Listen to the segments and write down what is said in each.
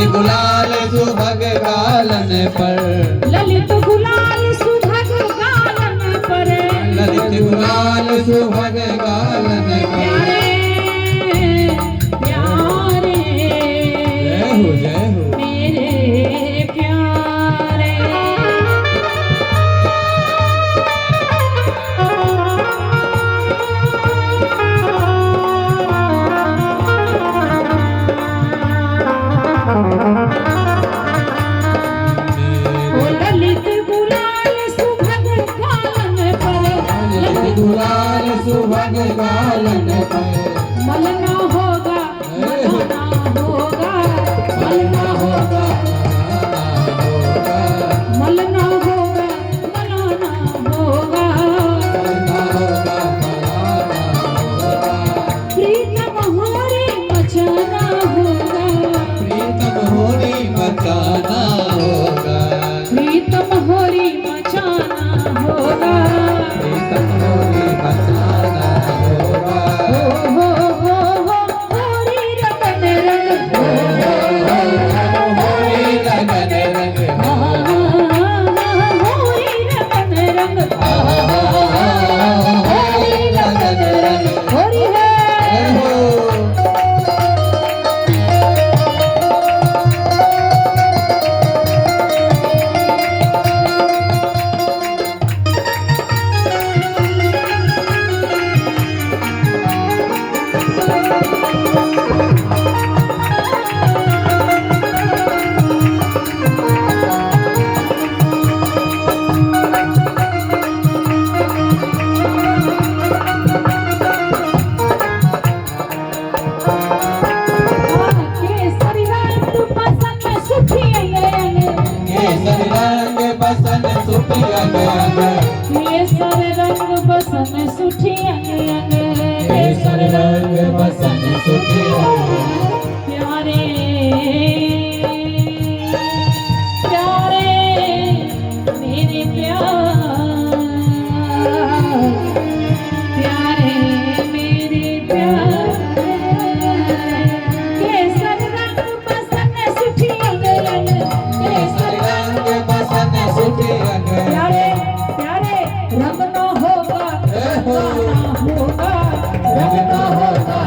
गुलाल सुभग गालन पर, ललित गुलाल सुभग गालन पर, ललित गुलाल सुभग गालन पर। प्यारे जय हो जय हो मेरे प्यारे। ललित गुलाल सुभग गालन पर, ललित गुलाल सुभग गालन पर। मलना होगा मलाना होगा, मलना होगा मलना होगा मलाना होगा। प्रीतम होरी मचाना होगा, प्रीतम होरी मचाना होगा, प्रीतम होरी मचाना होगा। प्रीतम होरी मचाना होगा। हो होरी रंग रंग, होरी लगन रंग, होरी रंग रंग, होरी लगन रंग। होरी है। जय हो केसरी रंग पसंद सुखिए केसरी रंग बसन सुखी अंग अंग, केसर रंग बसन सुठिए केसरी रंग बसन सुखी अंग। प्यारे प्यारे मेरे प्यारे मेरे प्यारे। केसर रंग बसन सुठिए केसरी रंग बसन सुखी अंग। प्यारे प्यारे रंग न होगा जय हो ना होगा, रंग न होगा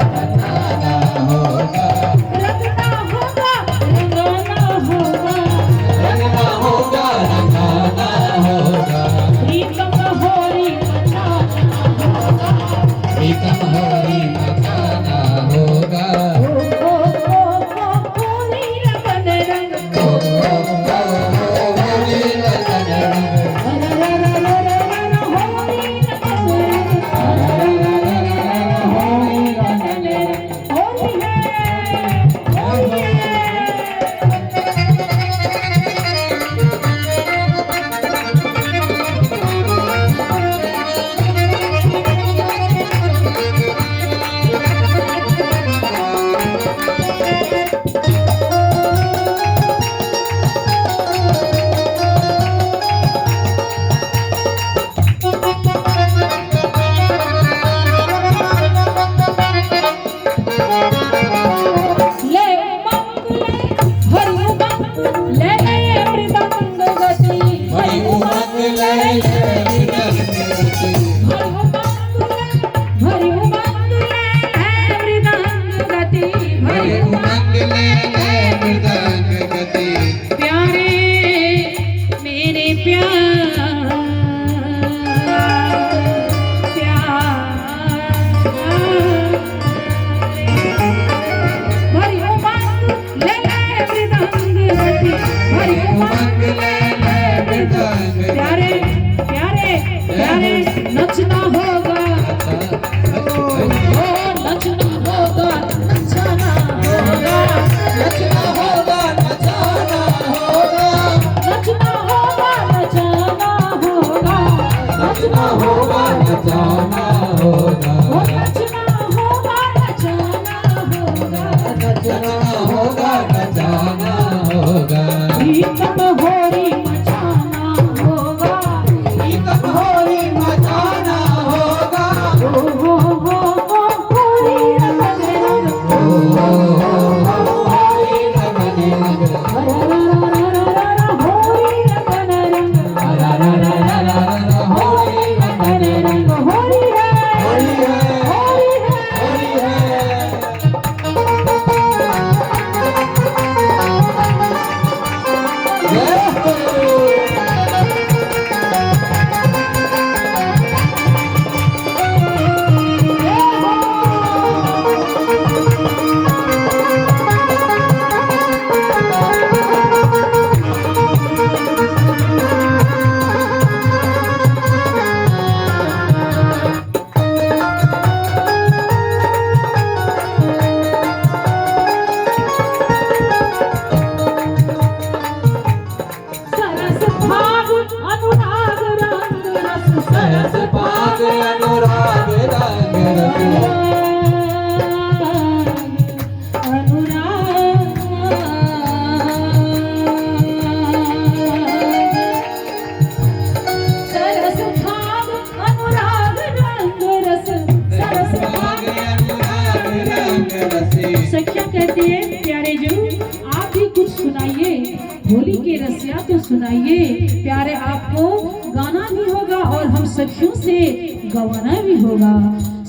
गवाना भी होगा।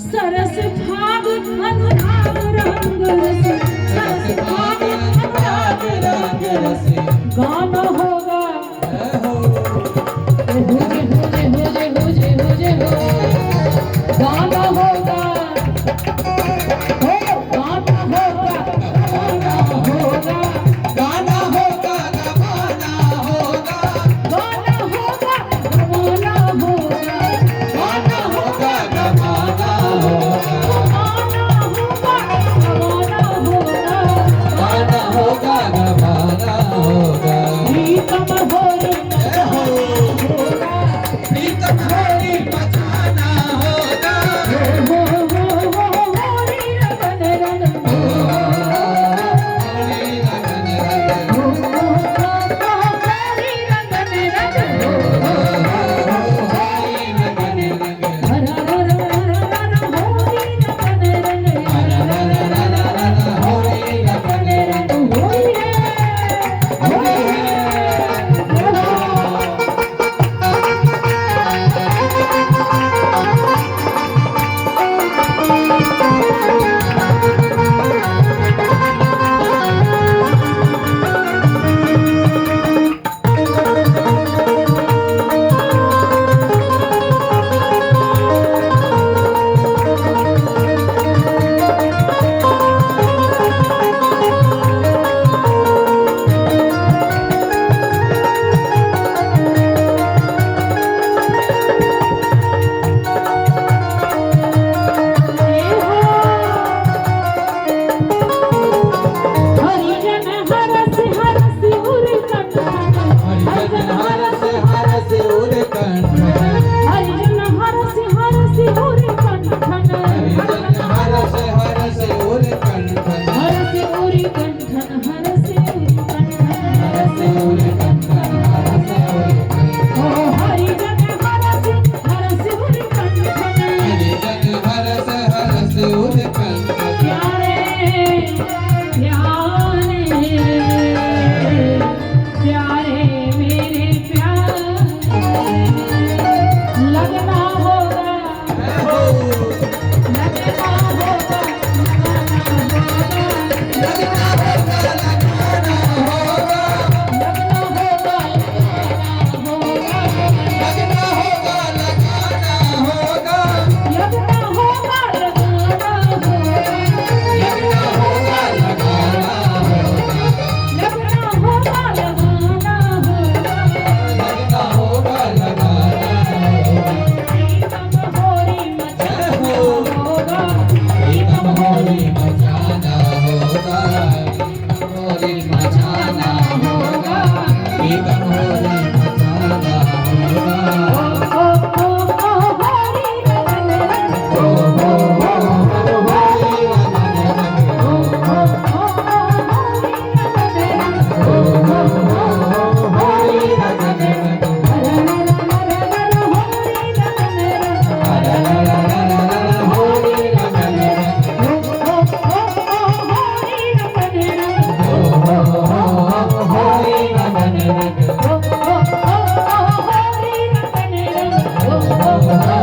सरस भाग अनुराग रंग रस, सरस भाग अनुराग रंग रस, गाना होगा। हो जे गाना होगा, गाना होगा, गाना होगा, गाना होगा गवाना होगा, गाना होगा, गवाना होगा, गाना होगा गवाना होगा, गाना होगा, गवाना होगा, गाना होगा गवाना होगा। प्रीतम होरी होगा, प्रीतम होरी मचाना होगा, हो होरी रगन रगन होरी लगन लगन, होरी रगन रगन होरी लगन लगन, हर हर हर हर होरी रगन रगन होरी लगन लगन, होरी रे होरी रे हरिजन हरस हरस उर कंठ, हरिजन हरस हरस उर कंठ, हरिजन हरस हरस उर कंठ, हरिजन हरस हरस उर कंठ, हरस उर कंठ, हरस उर कंठ, हरस उर कंठ, हरस उर कंठ, ओ हरिजन हरस हरस उर कंठ, हरिजन हरस हरस उर कंठ, प्यारे प्यारे प्यारे मेरे प्यारे, लगना होगा, लगना होगा, लगना होगा लगाना होगा, लगना होगा, लगना होगा लगाना होगा, लगना होगा, लगना लगाना होगा, होगा लगाना होगा, लगना होगा, लगाना होगा, लगना होगा लगाना होगा। प्रीतम होरी मचाना होगा, प्रीतम होली मचाना होगा, होली मचाना होगा, प्रीतम होली मचाना होगा। ओ होरी रगन रगन, ओ हो होली लगन लगन, ओ होरी रगन रगन, ओ हो होली लगन लगन, हर हर हर हर होरी रगन रगन, हर हर हर हर होली लगन लगन, ओ होरी रगन रगन, ओ हो होली लगन लगन, ओ होरी रगन रगन, ओ हो